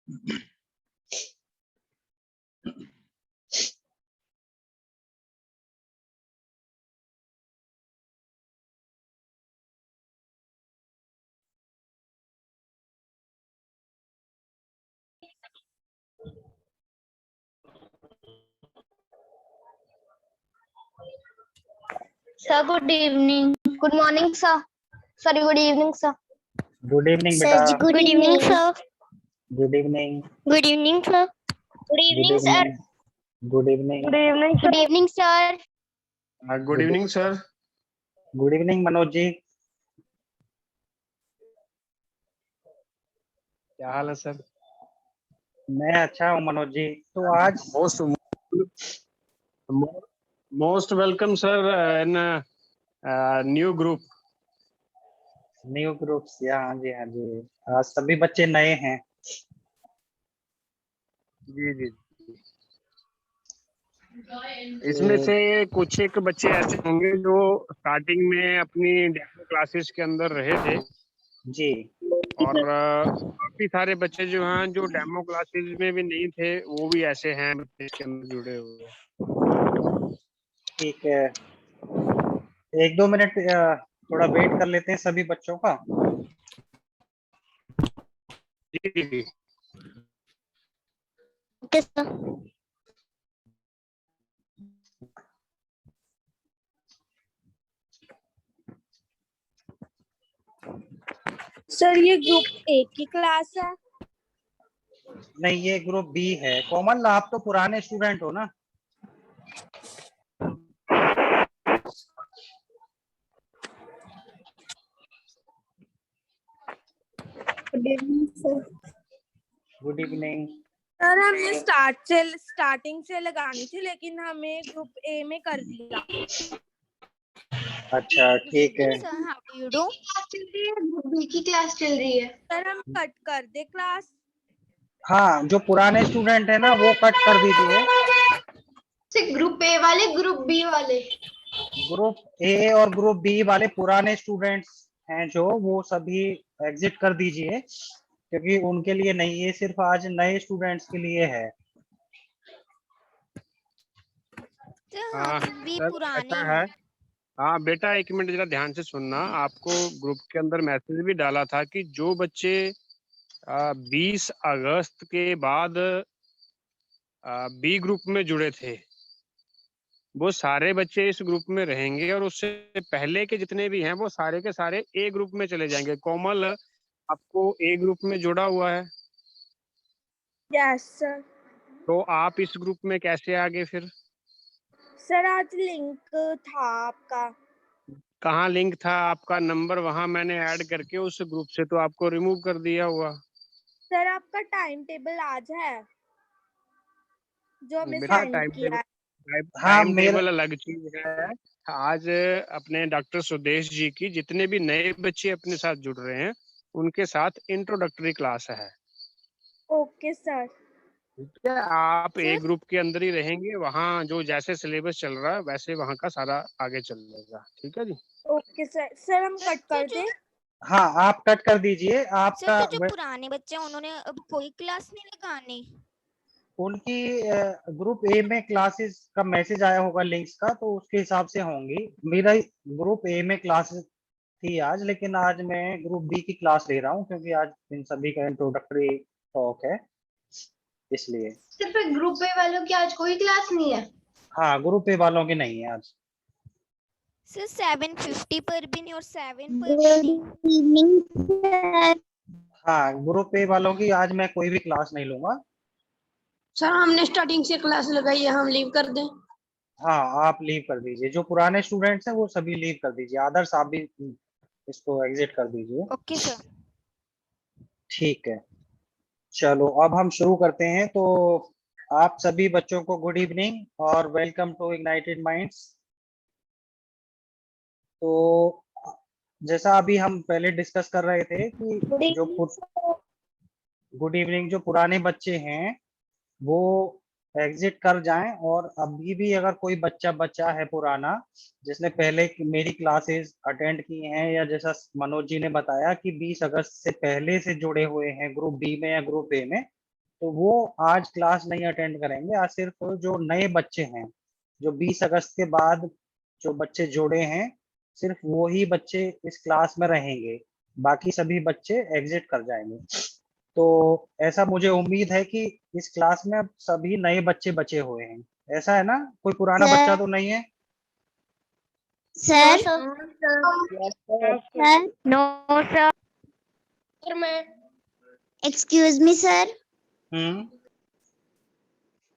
Sir, good evening. Good morning, sir. Sorry, good evening, sir. Good evening Sir, बेटा। good evening, sir. Good evening. Good evening, sir. Good evening, sir. Good evening. Good evening, sir. Good evening, sir. Good evening sir. Good evening Manoj ji. क्या हाल है sir? मैं अच्छा हूँ मनोज जी। तो आज most welcome sir इन new group. New groups, हाँ जी हाँ जी। आज सभी बच्चे नए हैं। जी जी। इसमें से कुछ एक बच्चे ऐसे होंगे जो स्टार्टिंग में अपनी डेमो क्लासेस के अंदर रहे थे जी। और काफी सारे बच्चे जो हैं जो डेमो क्लासेस में भी नहीं थे वो भी ऐसे हैं बच्चे इसके अंदर जुड़े हुए। ठीक है, 1-2 मिनट थोड़ा वेट कर लेते हैं सभी बच्चों का। जी जी। Okay, sir. सर ये ग्रुप ए की क्लास है। नहीं, ये ग्रुप बी है। कोमल, आप तो पुराने स्टूडेंट हो ना? Good evening sir. Good evening. Sir हमने स्टार्टिंग से लगानी थी लेकिन हमें ग्रुप ए में कर दिया। अच्छा ठीक है। Sir, how do you do? Group B की क्लास चल रही है। सर हम कट कर दे क्लास। हाँ, जो पुराने स्टूडेंट है ना वो कट कर दीजिए। ग्रुप ए वाले, ग्रुप बी वाले। ग्रुप ए और ग्रुप बी वाले पुराने स्टूडेंट्स हैं जो, वो सभी एग्जिट कर दीजिए क्योंकि उनके लिए नहीं, ये सिर्फ आज नए स्टूडेंट्स के लिए है। हाँ भी सर, पुराने ऐसा है। हाँ बेटा, एक मिनट जरा ध्यान से सुनना। आपको ग्रुप के अंदर मैसेज भी डाला था कि जो बच्चे 20 अगस्त के बाद बी ग्रुप में जुड़े थे वो सारे बच्चे इस ग्रुप में रहेंगे और उससे पहले के जितने भी हैं वो सारे के सारे ए ग्रुप में चले जाएंगे। कोमल, आपको ए ग्रुप में जोड़ा हुआ है? Yes sir. तो आप इस ग्रुप में कैसे आगे फिर? सर आज लिंक था आपका। कहाँ लिंक था? आपका नंबर वहां मैंने ऐड करके उस ग्रुप से तो आपको रिमूव कर दिया हुआ। सर आपका टाइम टेबल आज है जो हमें बेटा सेंड किया है। हाँ, टाइम टेबल अलग चीज है। आज अपने डॉक्टर सुदेश जी की जितने भी नए बच्चे अपने साथ जुड़ रहे हैं उनके साथ इंट्रोडक्टरी क्लास है। Okay sir. ठीक है, आप एक ग्रुप के अंदर ही रहेंगे, वहाँ जो जैसे सिलेबस चल रहा है वैसे वहाँ का सारा आगे चलेगा। ठीक है जी। Okay sir. सर हम कट कर दे। हाँ, आप कट कर दीजिए। सर, आपका तो जो पुराने बच्चे हैं उन्होंने अब कोई क्लास नहीं लगानी। उनकी ग्रुप ए में क्लासेस का मैसेज आया होगा लिंक्स का, तो उसके हिसाब से होंगी। मेरा ग्रुप ए में क्लासेस थी आज, लेकिन आज मैं ग्रुप बी की क्लास ले रहा हूँ क्योंकि आज इन सभी का इंट्रोडक्टरी टॉक है, इसलिए। सिर्फ ग्रुप ए वालों की आज कोई क्लास नहीं है। हाँ, ग्रुप ए वालों की नहीं है आज। सर 7:50 पर भी नहीं और 7 पर भी नहीं। हाँ, ग्रुप ए वालों की आज मैं कोई भी क्लास नहीं लूंगा। सर हमने स्टार्टिंग से क्लास लगाई है, हम लीव कर दें? हाँ, आप लीव कर दीजिए। जो पुराने स्टूडेंट्स हैं वो सभी लीव कर दीजिए। आदर्श, आप भी इसको एग्जिट कर दीजिए। Okay sir. ठीक है, चलो अब हम शुरू करते हैं। तो आप सभी बच्चों को गुड इवनिंग और वेलकम टू इग्नाइटेड माइंड्स। तो जैसा अभी हम पहले डिस्कस कर रहे थे कि गुड इवनिंग, जो पुराने बच्चे हैं वो एग्जिट कर जाएं, और अभी भी अगर कोई बच्चा बच्चा है पुराना जिसने पहले मेरी क्लासेस अटेंड की हैं, या जैसा मनोज जी ने बताया कि 20 अगस्त से पहले से जुड़े हुए हैं ग्रुप बी में या ग्रुप ए में, तो वो आज क्लास नहीं अटेंड करेंगे। आज सिर्फ जो नए बच्चे हैं, जो 20 अगस्त के बाद जो बच्चे जुड़े हैं, सिर्फ वो ही बच्चे इस क्लास में रहेंगे, बाकी सभी बच्चे एग्जिट कर जाएंगे। तो ऐसा मुझे उम्मीद है कि इस क्लास में अब सभी नए बच्चे बचे हुए हैं, ऐसा है ना? कोई पुराना बच्चा तो नहीं है? Sir no sir. सर मैं एक्सक्यूज मी सर। हम्म।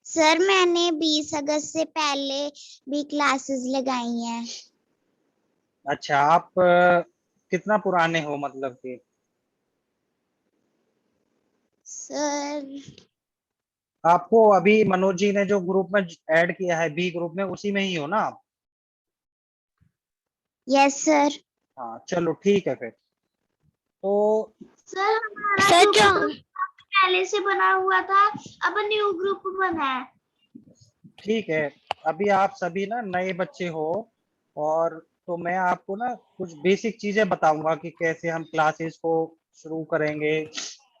सर मैंने 20 अगस्त से पहले भी क्लासेस लगाई हैं। अच्छा, आप कितना पुराने हो, मतलब कि? सर आपको अभी मनोज जी ने जो ग्रुप में ऐड किया है, बी ग्रुप में, उसी में ही हो ना आप? Yes sir. हाँ चलो ठीक है फिर। तो सर हमारा सर ग्रुप जो पहले से बना हुआ था, अब न्यू ग्रुप बना है। ठीक है, अभी आप सभी ना नए बच्चे हो, और तो मैं आपको ना कुछ बेसिक चीजें बताऊंगा कि कैसे हम क्लासेस को शुरू करेंगे,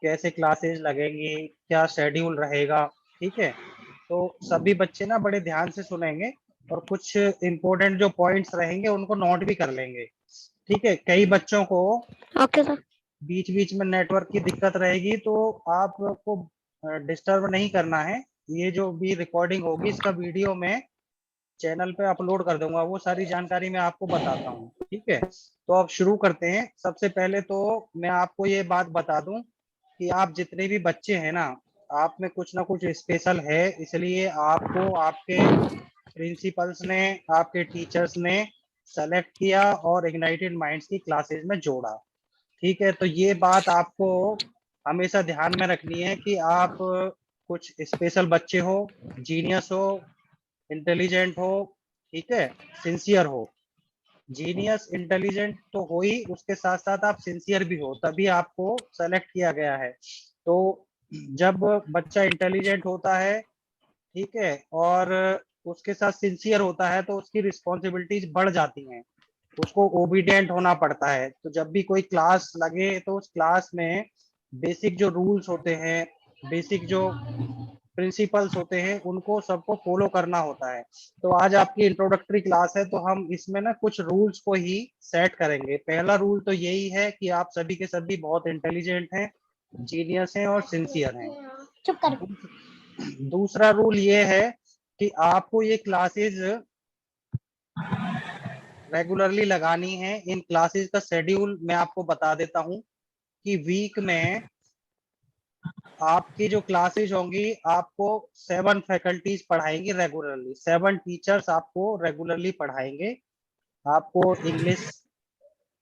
कैसे क्लासेस लगेंगी, क्या शेड्यूल रहेगा। ठीक है, तो सभी बच्चे ना बड़े ध्यान से सुनेंगे, और कुछ इम्पोर्टेंट जो पॉइंट्स रहेंगे उनको नोट भी कर लेंगे। ठीक है, कई बच्चों को ओके सर। बीच बीच में नेटवर्क की दिक्कत रहेगी, तो आपको डिस्टर्ब नहीं करना है। ये जो भी रिकॉर्डिंग होगी इसका वीडियो में चैनल पे अपलोड कर दूंगा, वो सारी जानकारी मैं आपको बताता हूँ। ठीक है, तो अब शुरू करते हैं। सबसे पहले तो मैं आपको ये बात बता दूं कि आप जितने भी बच्चे हैं ना, आप में कुछ ना कुछ स्पेशल है, इसलिए आपको आपके प्रिंसिपल्स ने, आपके टीचर्स ने सेलेक्ट किया और इग्नाइटेड माइंड्स की क्लासेस में जोड़ा। ठीक है, तो ये बात आपको हमेशा ध्यान में रखनी है कि आप कुछ स्पेशल बच्चे हो, जीनियस हो, इंटेलिजेंट हो, ठीक है, सिंसियर हो। जीनियस इंटेलिजेंट तो हो ही, उसके साथ साथ आप सिंसियर भी हो, तभी आपको सेलेक्ट किया गया है। तो जब बच्चा इंटेलिजेंट होता है, ठीक है, और उसके साथ सिंसियर होता है, तो उसकी रिस्पॉन्सिबिलिटीज बढ़ जाती हैं, उसको ओबीडियंट होना पड़ता है। तो जब भी कोई क्लास लगे तो उस क्लास में बेसिक जो रूल्स होते हैं, बेसिक जो प्रिंसिपल्स होते हैं, उनको सबको फॉलो करना होता है। तो आज आपकी इंट्रोडक्टरी क्लास है, तो हम इसमें ना कुछ रूल्स को ही सेट करेंगे। पहला रूल तो यही है कि आप सभी के सभी बहुत इंटेलिजेंट हैं, जीनियस हैं और सिंसियर हैं। चुप कर। दूसरा रूल ये है कि आपको ये क्लासेस रेगुलरली लगानी है। इन क्लासेस का शेड्यूल मैं आपको बता देता हूँ कि वीक में आपकी जो क्लासेस होंगी, आपको 7 फैकल्टीज पढ़ाएंगी रेगुलरली, 7 टीचर्स आपको रेगुलरली पढ़ाएंगे। आपको इंग्लिश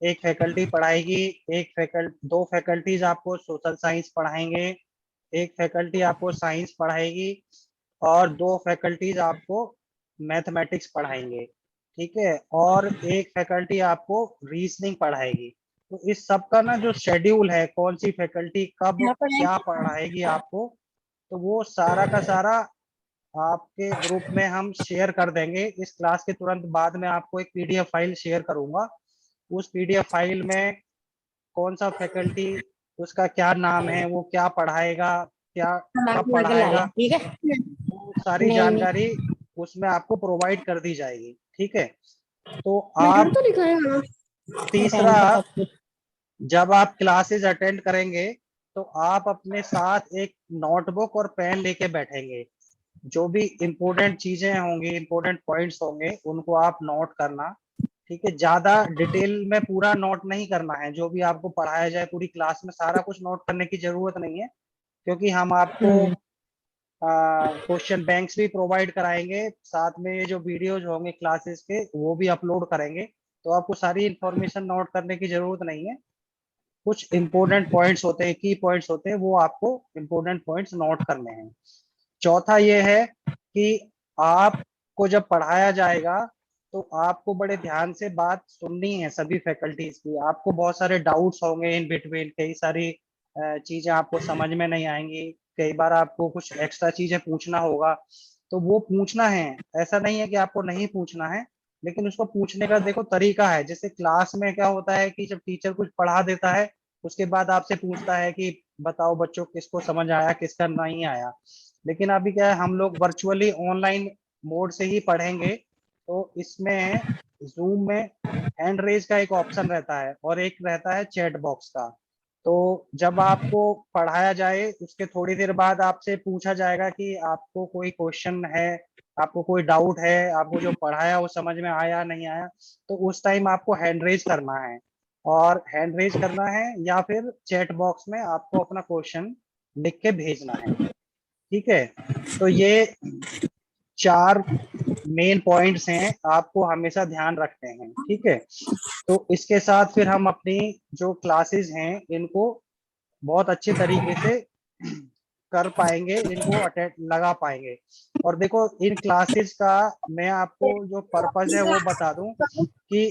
एक फैकल्टी पढ़ाएगी, दो फैकल्टीज आपको सोशल साइंस पढ़ाएंगे, एक फैकल्टी आपको साइंस पढ़ाएगी, और दो फैकल्टीज आपको मैथमेटिक्स पढ़ाएंगे। ठीक है, और एक फैकल्टी आपको रीजनिंग पढ़ाएगी। तो इस सब का ना जो शेड्यूल है, कौन सी फैकल्टी कब क्या पढ़ाएगी आपको, तो वो सारा का सारा आपके ग्रुप में हम शेयर कर देंगे। इस क्लास के तुरंत बाद में आपको एक पीडीएफ फाइल शेयर करूंगा। उस पीडीएफ फाइल में कौन सा फैकल्टी, उसका क्या नाम है, वो क्या पढ़ाएगा, क्या कब पढ़ाएगा, ठीक है। वो सारी नहीं, नहीं। जानकारी उसमें आपको प्रोवाइड कर दी जाएगी। ठीक है, तो मीटर आप तो लिखा है हाँ। तीसरा, जब आप क्लासेस अटेंड करेंगे तो आप अपने साथ एक नोटबुक और पेन लेके बैठेंगे। जो भी इम्पोर्टेंट चीजें होंगी, इम्पोर्टेंट पॉइंट्स होंगे, उनको आप नोट करना। ठीक है, ज्यादा डिटेल में पूरा नोट नहीं करना है। जो भी आपको पढ़ाया जाए पूरी क्लास में सारा कुछ नोट करने की जरूरत नहीं है, क्योंकि हम आपको क्वेश्चन बैंक्स भी प्रोवाइड कराएंगे, साथ में ये जो वीडियोज होंगे क्लासेस के वो भी अपलोड करेंगे। तो आपको सारी इंफॉर्मेशन नोट करने की जरूरत नहीं है। कुछ इंपॉर्टेंट पॉइंट्स होते हैं, की पॉइंट्स होते हैं, वो आपको इंपॉर्टेंट पॉइंट्स नोट करने हैं। चौथा ये है कि आपको जब पढ़ाया जाएगा तो आपको बड़े ध्यान से बात सुननी है सभी फैकल्टीज की। आपको बहुत सारे डाउट्स होंगे इन बिटवीन, कई सारी चीजें आपको समझ में नहीं आएंगी, कई बार आपको कुछ एक्स्ट्रा चीजें पूछना होगा, तो वो पूछना है। ऐसा नहीं है कि आपको नहीं पूछना है, लेकिन उसको पूछने का देखो तरीका है। जैसे क्लास में क्या होता है कि जब टीचर कुछ पढ़ा देता है उसके बाद आपसे पूछता है कि बताओ बच्चों किसको समझ आया किसका नहीं आया। लेकिन अभी क्या है, हम लोग वर्चुअली ऑनलाइन मोड से ही पढ़ेंगे, तो इसमें जूम में हैंड रेज का एक ऑप्शन रहता है और एक रहता है चैट बॉक्स का। तो जब आपको पढ़ाया जाए उसके थोड़ी देर बाद आपसे पूछा जाएगा कि आपको कोई क्वेश्चन है, आपको कोई डाउट है, आपको जो पढ़ाया वो समझ में आया नहीं आया, तो उस टाइम आपको हैंड रेज करना है, और हैंड रेज करना है या फिर चैट बॉक्स में आपको अपना क्वेश्चन लिख के भेजना है। ठीक है, तो ये 4 मेन पॉइंट्स हैं, आपको हमेशा ध्यान रखते हैं। ठीक है, तो इसके साथ फिर हम अपनी जो क्लासेस हैं इनको बहुत अच्छे तरीके से कर पाएंगे, इनको अटेंड लगा पाएंगे। और देखो इन क्लासेस का मैं आपको जो पर्पस है वो बता दूं कि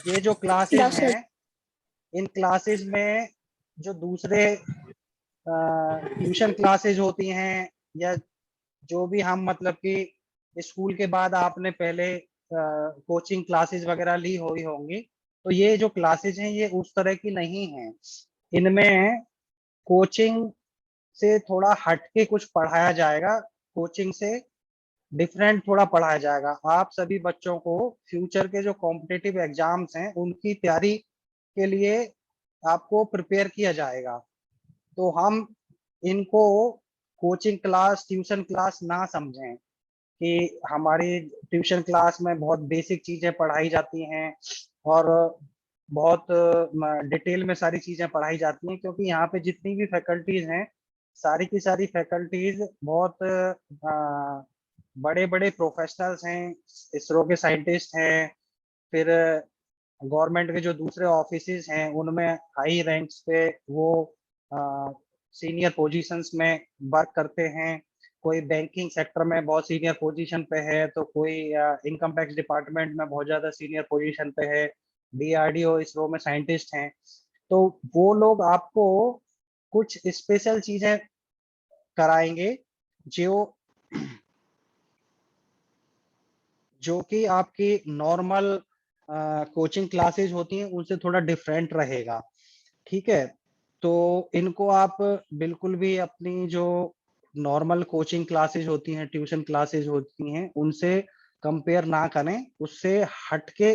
ये जो क्लासेस हैं, इन क्लासेस में जो दूसरे ट्यूशन क्लासेस होती हैं, या जो भी हम मतलब कि स्कूल के बाद आपने पहले कोचिंग क्लासेस वगैरह ली हुई होंगी, तो ये जो क्लासेस हैं ये उस तरह की नहीं है। इनमें कोचिंग से थोड़ा हट के कुछ पढ़ाया जाएगा, कोचिंग से डिफरेंट थोड़ा पढ़ाया जाएगा। आप सभी बच्चों को फ्यूचर के जो कॉम्पिटिटिव एग्जाम्स हैं उनकी तैयारी के लिए आपको प्रिपेयर किया जाएगा। तो हम इनको कोचिंग क्लास ट्यूशन क्लास ना समझें कि हमारी ट्यूशन क्लास में बहुत बेसिक चीजें पढ़ाई जाती हैं और बहुत डिटेल में सारी चीजें पढ़ाई जाती हैं, क्योंकि यहाँ पे जितनी भी फैकल्टीज हैं सारी की सारी फैकल्टीज बहुत बड़े बड़े प्रोफेशनल्स हैं, इसरो के साइंटिस्ट हैं, फिर गवर्नमेंट के जो दूसरे ऑफिसेज हैं उनमें हाई रैंक्स पे वो सीनियर पोजीशंस में वर्क करते हैं। कोई बैंकिंग सेक्टर में बहुत सीनियर पोजीशन पे है, तो कोई इनकम टैक्स डिपार्टमेंट में बहुत ज्यादा सीनियर पोजीशन पे है, डीआरडीओ इसरो में साइंटिस्ट हैं। तो वो लोग आपको कुछ स्पेशल चीजें कराएंगे जो कि आपकी नॉर्मल कोचिंग क्लासेस होती हैं उनसे थोड़ा डिफरेंट रहेगा। ठीक है, तो इनको आप बिल्कुल भी अपनी जो नॉर्मल कोचिंग क्लासेस होती हैं, ट्यूशन क्लासेस होती हैं, उनसे कंपेयर ना करें, उससे हट के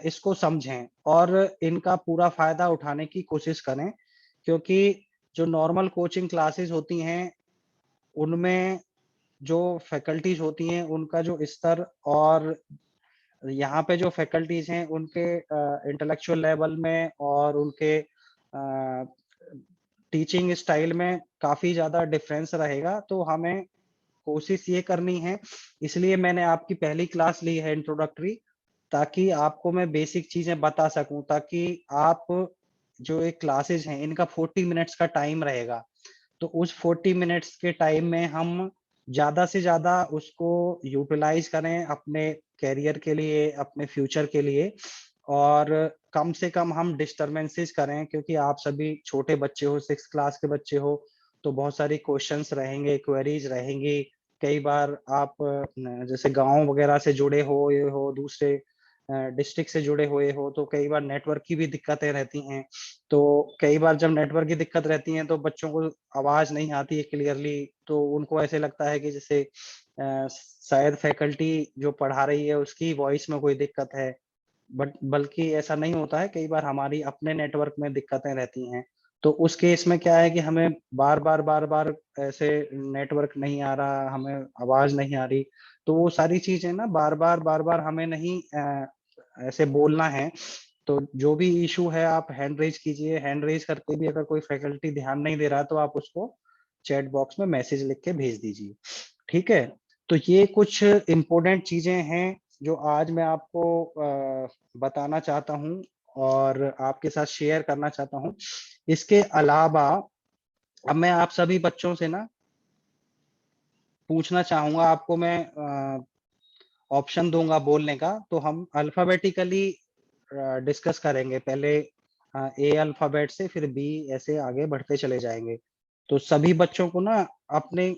इसको समझें और इनका पूरा फायदा उठाने की कोशिश करें। क्योंकि जो नॉर्मल कोचिंग क्लासेस होती हैं उनमें जो फैकल्टीज होती हैं उनका जो स्तर और यहाँ पे जो फैकल्टीज हैं उनके इंटेलेक्चुअल लेवल में और उनके टीचिंग स्टाइल में काफी ज्यादा डिफरेंस रहेगा। तो हमें कोशिश ये करनी है, इसलिए मैंने आपकी पहली क्लास ली है इंट्रोडक्टरी, ताकि आपको मैं बेसिक चीजें बता सकूं, ताकि आप जो ये क्लासेस हैं इनका 40 मिनट्स का टाइम रहेगा, तो उस 40 मिनट्स के टाइम में हम ज्यादा से ज्यादा उसको यूटिलाइज करें अपने करियर के लिए, अपने फ्यूचर के लिए, और कम से कम हम डिस्टर्बेंसेस करें। क्योंकि आप सभी छोटे बच्चे हो, 6th क्लास के बच्चे हो, तो बहुत सारी क्वेश्चंस रहेंगे, क्वेरीज रहेंगी। कई बार आप जैसे गांव वगैरह से जुड़े हो दूसरे डिस्ट्रिक्ट से जुड़े हुए हो, तो कई बार नेटवर्क की भी दिक्कतें रहती हैं। तो कई बार जब नेटवर्क की दिक्कत रहती है तो बच्चों को आवाज नहीं आती है क्लियरली, तो उनको ऐसे लगता है कि जैसे शायद फैकल्टी जो पढ़ा रही है उसकी वॉइस में कोई दिक्कत है, बट बल्कि ऐसा नहीं होता है। कई बार हमारी अपने नेटवर्क में दिक्कतें रहती हैं। तो उस केस में क्या है कि हमें बार बार ऐसे नेटवर्क नहीं आ रहा, हमें आवाज नहीं आ रही, तो वो सारी चीजें ना बार बार हमें नहीं ऐसे बोलना है। तो जो भी इशू है आप हैंड रेज कीजिए, हैंड रेज करके भी अगर कोई फैकल्टी ध्यान नहीं दे रहा तो आप उसको चैट बॉक्स में मैसेज लिख के भेज दीजिए। ठीक है, तो ये कुछ इम्पोर्टेंट चीजें हैं जो आज मैं आपको बताना चाहता हूँ और आपके साथ शेयर करना चाहता हूँ। इसके अलावा अब मैं आप सभी बच्चों से ना पूछना चाहूंगा, आपको मैं ऑप्शन दूंगा बोलने का, तो हम अल्फाबेटिकली डिस्कस करेंगे। पहले ए अल्फाबेट से, फिर बी, ऐसे आगे बढ़ते चले जाएंगे। तो सभी बच्चों को ना अपने,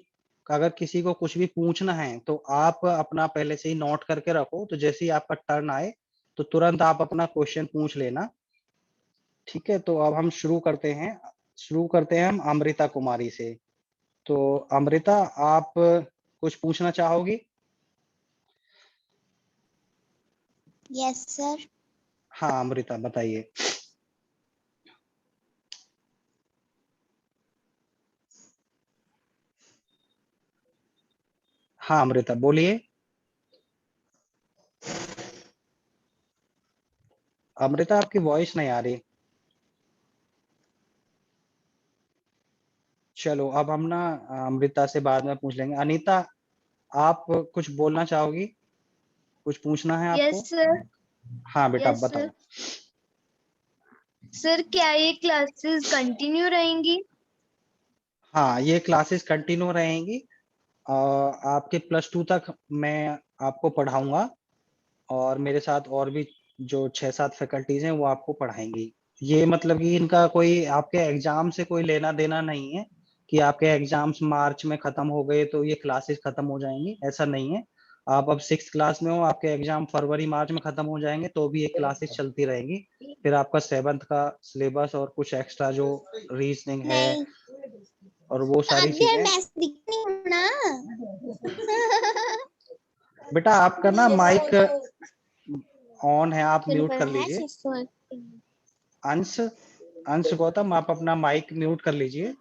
अगर किसी को कुछ भी पूछना है तो आप अपना पहले से ही नोट करके रखो, तो जैसे ही आपका टर्न आए तो तुरंत आप अपना क्वेश्चन पूछ लेना। ठीक है, तो अब हम शुरू करते हैं हम अमृता कुमारी से। तो अमृता, आप कुछ पूछना चाहोगी? Yes sir. हाँ अमृता, बताइए। हाँ अमृता बोलिए। अमृता, आपकी वॉइस नहीं आ रही। चलो अब हम ना अमृता से बाद में पूछ लेंगे। अनीता, आप कुछ बोलना चाहोगी? कुछ पूछना है आपको? Yes sir. हाँ बेटा, यस बताओ। सर, क्या ये क्लासेस कंटिन्यू रहेंगी? हाँ, ये क्लासेस कंटिन्यू रहेंगी। आपके +2 तक मैं आपको पढ़ाऊंगा और मेरे साथ और भी जो 6-7 फैकल्टीज हैं वो आपको पढ़ाएंगी। ये मतलब कि इनका कोई आपके एग्जाम से कोई लेना देना नहीं है कि आपके एग्जाम्स मार्च में खत्म हो गए तो ये क्लासेस खत्म हो जाएंगी, ऐसा नहीं है। आप अब 6th क्लास में हो, आपके एग्जाम फरवरी मार्च में खत्म हो जाएंगे तो भी ये क्लासेस चलती रहेंगी। फिर आपका 7th का सिलेबस और कुछ एक्स्ट्रा जो रीजनिंग है नहीं, और वो सारी चीजें। बेटा आपका ना माइक ऑन है, आप म्यूट कर लीजिए। अंश अंश गौतम, आप अपना माइक म्यूट कर लीजिए।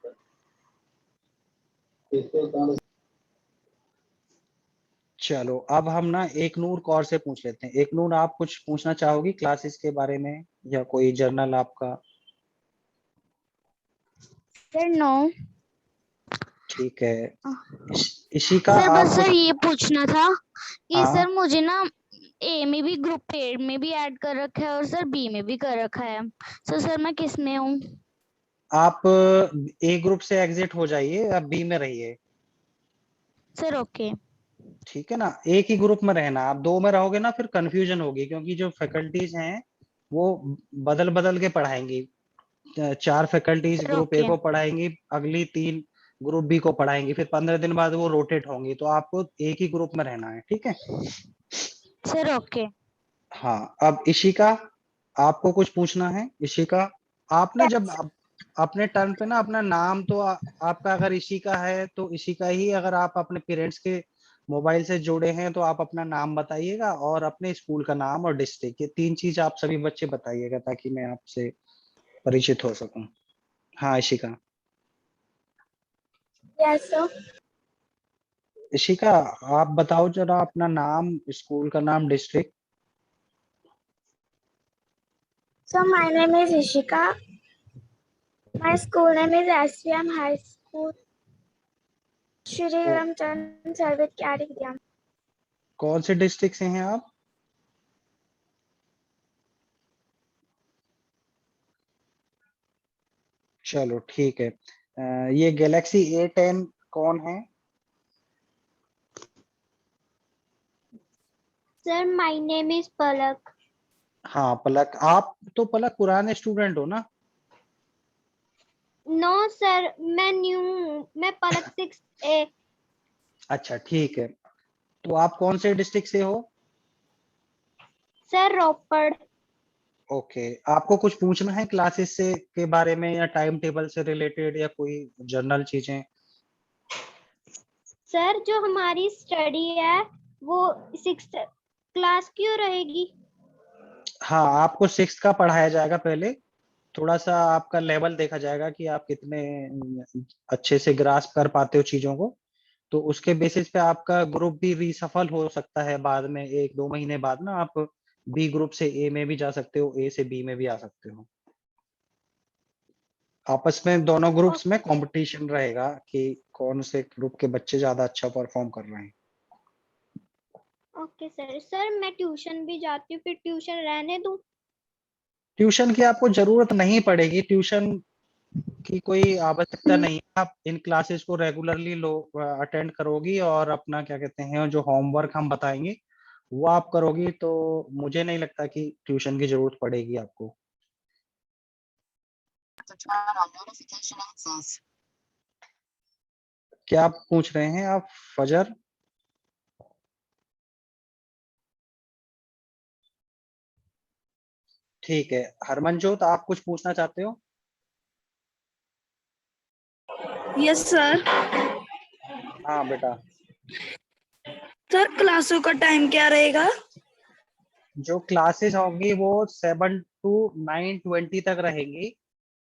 चलो अब हम ना एक नूर कौर से पूछ लेते हैं। एक नूर, आप कुछ पूछना चाहोगी क्लासेस के बारे में या कोई जर्नल आपका? Sir no. ठीक है। इशिका, सर आप बस कुछ? सर ये पूछना था कि हाँ, सर मुझे ना ए में भी ग्रुप ए में भी ऐड कर रखा है और सर बी में भी कर रखा है। सर मैं किस में हूँ? आप ए ग्रुप से एग्जिट हो जाइए, आप बी में रहिए। Sir okay. ठीक है ना, एक ही ग्रुप में रहना। आप दो में रहोगे ना फिर कंफ्यूजन होगी, क्योंकि जो फैकल्टीज हैं वो बदल बदल के पढ़ाएंगी। 4 faculties sir group A okay. को पढ़ाएंगी, अगली 3 ग्रुप बी को पढ़ाएंगी, फिर 15 दिन बाद वो रोटेट होंगी। तो आपको एक ही ग्रुप में रहना है, ठीक है? Sir okay. हाँ, अब इशिका, आपको कुछ पूछना है? इशिका, आप ना जब अपने टर्न पे ना अपना नाम तो आपका अगर इशिका है तो इशिका ही, अगर आप अपने पेरेंट्स के मोबाइल से जुड़े हैं तो आप अपना नाम बताइएगा और अपने स्कूल का नाम और डिस्ट्रिक्ट, ये 3 चीज आप सभी बच्चे बताइएगा ताकि मैं आपसे परिचित हो सकूं। हाँ इशिका। Yes sir. इशिका, आप बताओ जरा अपना नाम, स्कूल का नाम, district. So my name is Ishika. My school name is SVM High School. Shri Ramchandra Sarvit Kyari Vidyam. कौन से डिस्ट्रिक्ट से हैं आप? चलो ठीक है। ये गैलेक्सी A10 कौन है? सर, माय नेम इज पलक। हाँ पलक, आप तो पलक पुराने स्टूडेंट हो ना? नो सर, मैं न्यू हूँ। मैं पलक 6A। अच्छा ठीक है, तो आप कौन से डिस्ट्रिक्ट से हो? सर, रोपड़। ओके, आपको कुछ पूछना है क्लासेस से के बारे में या टाइम टेबल से रिलेटेड या कोई जनरल चीजें? सर, जो हमारी स्टडी है वो 6th क्लास क्यों रहेगी? हाँ, आपको 6th का पढ़ाया जाएगा पहले। थोड़ा सा आपका लेवल देखा जाएगा कि आप कितने अच्छे से ग्रास्प कर पाते हो चीजों को। तो उसके बेसिस पे आपका ग्रुप भी रीसफल हो सकता है बाद में, 1-2 महीने बाद ना आप बी ग्रुप से ए में भी जा सकते हो, ए से बी में भी आ सकते हो। आपस में दोनों ग्रुप्स में कंपटीशन रहेगा कि कौन से ग्रुप के बच्चे ज्यादा अच्छा परफॉर्म कर रहे हैं। Okay sir. सर, मैं ट्यूशन भी जाती हूँ, फिर ट्यूशन रहने दूँ? ट्यूशन की आपको जरूरत नहीं पड़ेगी, ट्यूशन की कोई आवश्यकता नहीं है। आप इन क्लासेस को रेगुलरली लो अटेंड करोगी और अपना क्या कहते हैं जो होमवर्क हम बताएंगे वो आप करोगी, तो मुझे नहीं लगता कि ट्यूशन की जरूरत पड़ेगी आपको। क्या आप पूछ रहे हैं आप फजर? ठीक है, हरमनजोत आप कुछ पूछना चाहते हो? Yes sir. हाँ बेटा। सर क्लासों का टाइम क्या रहेगा? जो क्लासेस होंगी वो 7 to 9:20 तक रहेंगी।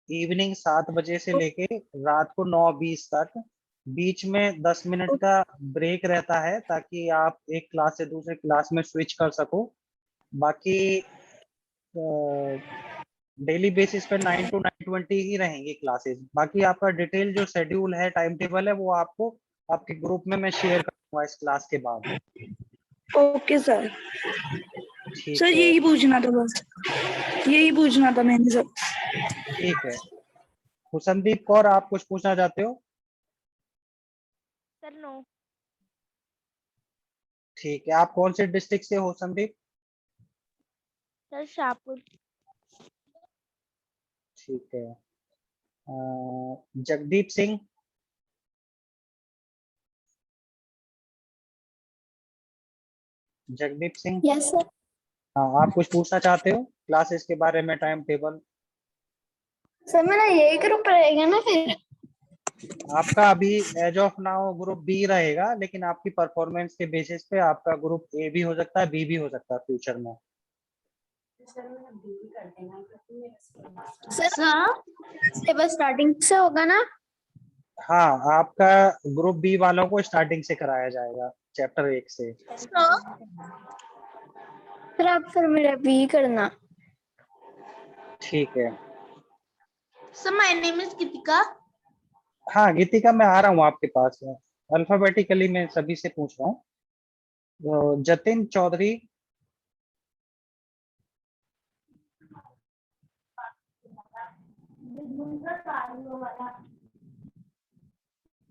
इवनिंग 7 बजे से लेके रात को 9:20 तक। बीच में 10 मिनट का ब्रेक रहता है ताकि आप एक क्लास से दूसरे क्लास में स्विच कर सको। बाकी डेली बेसिस पे 9 to 9:20 ही रहेंगी क्लासेस। बाकी आपका डिटेल जो शेड्यूल है, टाइम टेबल है, वो आपको आपके ग्रुप में मैं शेयर करूंगा इस क्लास के बाद। Okay sir. ठीक सर है। यही पूछना था बस, यही पूछना था मैंने सर। ठीक है, हुसनदीप कौर आप कुछ पूछना चाहते हो? Sir no. ठीक है, आप कौन से डिस्ट्रिक्ट से हो संदीप? सर शाहपुर। ठीक है। जगदीप सिंह। Jagdeep Singh, yes sir. हाँ आप कुछ पूछना चाहते हो क्लासेस के बारे में, टाइम टेबल? सर मेरा यही ग्रुप रहेगा ना फिर? आपका अभी as of now group B रहेगा, लेकिन आपकी परफॉर्मेंस के बेसिस पे आपका ग्रुप ए भी हो सकता है, बी भी हो सकता है फ्यूचर में। सर सिलेबस स्टार्टिंग से होगा ना? हाँ, आपका ग्रुप बी वालों को स्टार्टिंग से कराया जाएगा, चैप्टर 1 से। सर आप फिर मेरा बी करना। ठीक है। सर माय नेम इज गीतिका। हाँ गीतिका, मैं आ रहा हूँ आपके पास में। अल्फाबेटिकली मैं सभी से पूछ रहा हूँ। जतिन चौधरी।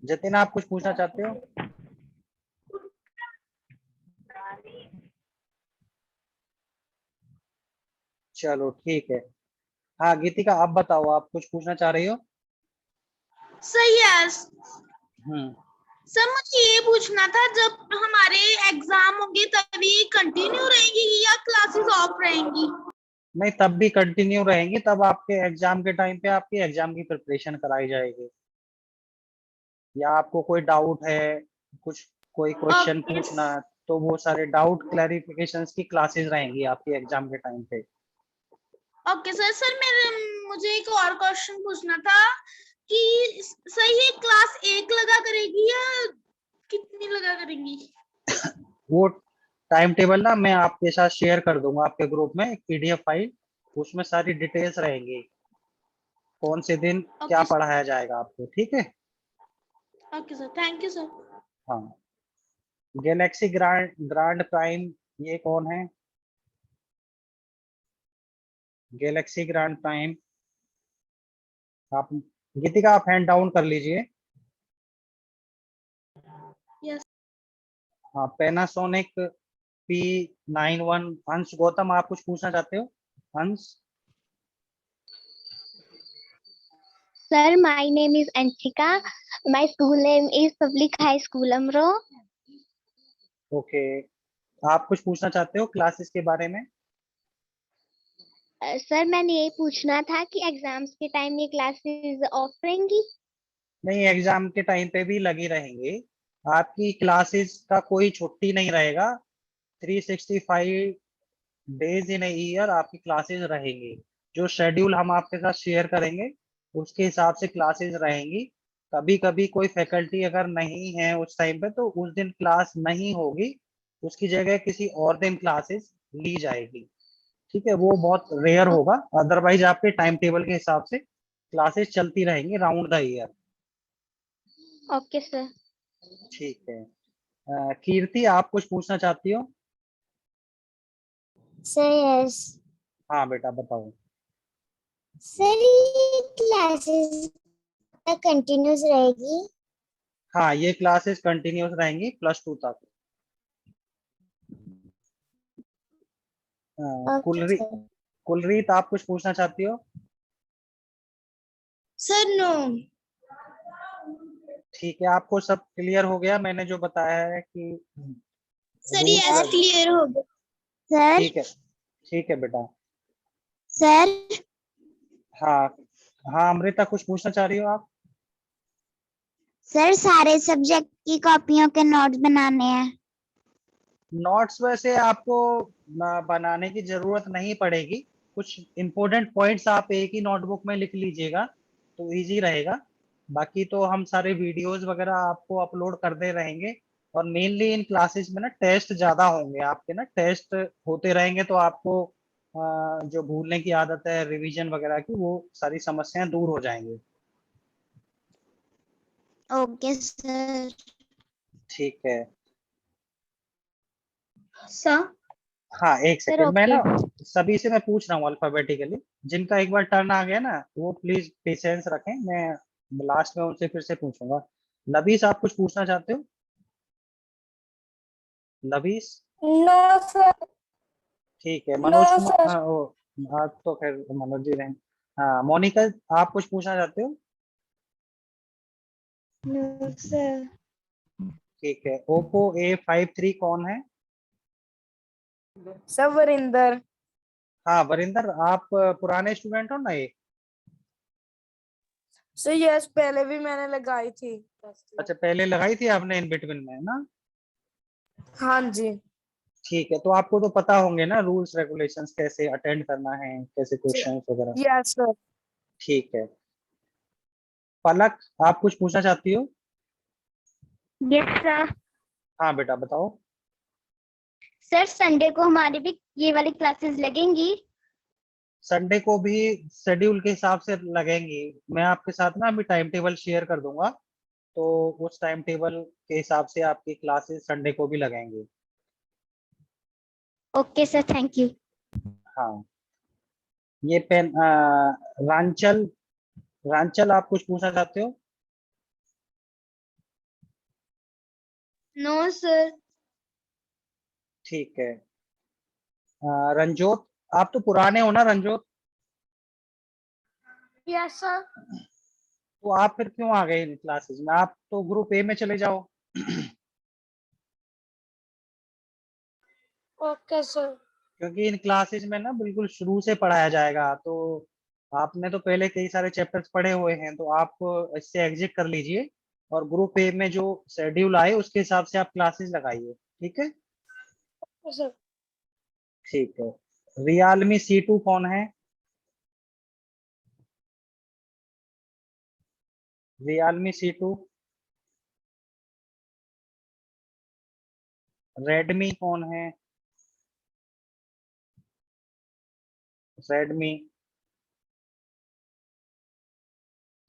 जतिन आप कुछ पूछना चाहते हो? चलो ठीक है। हाँ गीतिका आप बताओ, आप कुछ पूछना चाह रही हो? Sir yes. हम्म। सर मुझे ये पूछना था, जब हमारे एग्जाम होंगे तभी कंटिन्यू रहेंगी या क्लासेस ऑफ रहेंगी? नहीं, तब भी कंटिन्यू रहेंगी, तब आपके एग्जाम के टाइम पे आपकी एग्जाम की प्रिपरेशन कराई जाएगी। या आपको कोई डाउट है, कुछ कोई क्वेश्चन पूछना है, तो वो सारे डाउट क्लैरिफिकेशंस की क्लासेस रहेंगी आपकी एग्जाम के टाइम पे। Okay sir. सर मुझे एक और क्वेश्चन पूछना था कि सर ये क्लास 1 लगा करेगी या कितनी लगा करेंगी? वो टाइम टेबल ना मैं आपके साथ शेयर कर दूंगा आपके ग्रुप में, एक पीडीएफ फाइल, उसमें सारी डिटेल्स रहेंगी, कौन से दिन क्या ओके पढ़ाया जाएगा आपको। ठीक है। Okay sir, thank you sir. हाँ, गैलेक्सी ग्रांड ग्रांड प्राइम, ये कौन है? गैलेक्सी ग्रांड प्राइम, आप गीतिका आप हैंड डाउन कर लीजिए। यस। हाँ, पैनासोनिक P91। अंश गौतम आप कुछ पूछना चाहते हो? अंश। Sir, my name is Anshika. My school name is Public High School Amro. Okay, आप कुछ पूछना चाहते हो क्लासेस के बारे में? सर मैंने यही पूछना था कि एग्जाम्स के टाइम ये क्लासेस ऑफ रहेंगी? नहीं, एग्जाम के टाइम पे भी लगी रहेंगी। आपकी क्लासेस का कोई छुट्टी नहीं रहेगा। 365 डेज इन ईयर आपकी क्लासेस रहेंगी। जो शेड्यूल हम आपके साथ शेयर करेंगे उसके हिसाब से क्लासेस रहेंगी। कभी कभी कोई फैकल्टी अगर नहीं है उस टाइम पे, तो उस दिन क्लास नहीं होगी, उसकी जगह किसी और दिन क्लासेस ली जाएगी। ठीक है, वो बहुत रेयर होगा, अदरवाइज आपके टाइम टेबल के हिसाब से क्लासेस चलती रहेंगी round the year. Okay sir. ठीक है। कीर्ति आप कुछ पूछना चाहती हो? Sir yes. हाँ बेटा बताओ। सर ये क्लासेस कंटिन्यूस रहेगी? हाँ, ये क्लासेस कंटिन्यूस रहेंगी +2 तक। Okay Kulreet, sir. कुलरीत आप कुछ पूछना चाहती हो? Sir no. ठीक है, आपको सब क्लियर हो गया मैंने जो बताया है कि सर rules यस, वगैरह? क्लियर हो गया। सर ठीक है, ठीक है बेटा। सर हाँ हाँ अमृता, कुछ पूछना चाह रही हो आप? सर सारे सब्जेक्ट की कॉपियों के नोट्स बनाने हैं। नोट्स वैसे आपको बनाने की जरूरत नहीं पड़ेगी। कुछ इंपॉर्टेंट पॉइंट्स आप एक ही नोटबुक में लिख लीजिएगा तो इजी रहेगा। बाकी तो हम सारे वीडियोस वगैरह आपको अपलोड करते रहेंगे। और मेनली इन क्लासेस में ना टेस्ट ज्यादा होंगे आपके, ना टेस्ट होते रहेंगे तो आपको जो भूलने की आदत है, रिवीजन वगैरह की, वो सारी समस्याएं दूर हो जाएंगी। Okay sir. ठीक है। सर हाँ एक सर सेकेंड, मैं ओके। ना सभी से मैं पूछ रहा हूँ अल्फाबेटिकली। जिनका एक बार टर्न आ गया ना वो प्लीज पेशेंस रखें, मैं लास्ट में उनसे फिर से पूछूंगा। लबीस, आप कुछ पूछना चाहते हो? लबीस? No sir. ठीक है। No Manoj Kumar, sir. हाँ वो, हाँ तो खैर मनोज जी रहे। हाँ मोनिका, आप कुछ पूछना चाहते हो? No sir. ठीक है। ओप्पो A53 कौन है? सर वरिंदर। हाँ वरिंदर, आप पुराने स्टूडेंट हो ना ये? सर यस, पहले भी मैंने लगाई थी। अच्छा पहले लगाई थी आपने इन बिटवीन में ना? हाँ जी। ठीक है, तो आपको तो पता होंगे ना रूल्स रेगुलेशंस, कैसे अटेंड करना है, कैसे क्वेश्चंस वगैरह। Yes sir. ठीक है। पलक, आप कुछ पूछना चाहती हो? Yes sir. हाँ बेटा बताओ। सर संडे को हमारी भी ये वाली क्लासेस लगेंगी? संडे को भी शेड्यूल के हिसाब से लगेंगी। मैं आपके साथ ना अभी टाइम टेबल शेयर कर दूंगा, तो उस टाइम टेबल के हिसाब से आपकी क्लासेस संडे को भी लगेंगी। Okay sir, thank you. हाँ ये पेन रांचल, रांचल आप कुछ पूछना चाहते हो? No sir. ठीक है। रंजोत, आप तो पुराने हो ना रंजोत? Yes sir. तो आप फिर क्यों आ गए इन क्लासेस में? आप तो ग्रुप ए में चले जाओ। Okay sir. क्योंकि इन क्लासेस में ना बिल्कुल शुरू से पढ़ाया जाएगा, तो आपने तो पहले कई सारे चैप्टर्स पढ़े हुए हैं, तो आप इससे एग्जिट कर लीजिए और ग्रुप ए में जो शेड्यूल आए उसके हिसाब से आप क्लासेस लगाइए। ठीक है? सर ठीक है। रियलमी C2 कौन है? Realme C2। रेडमी कौन है? रेडमी।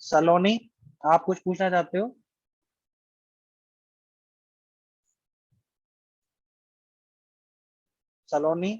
सलोनी, आप कुछ पूछना चाहते हो? सलोनी।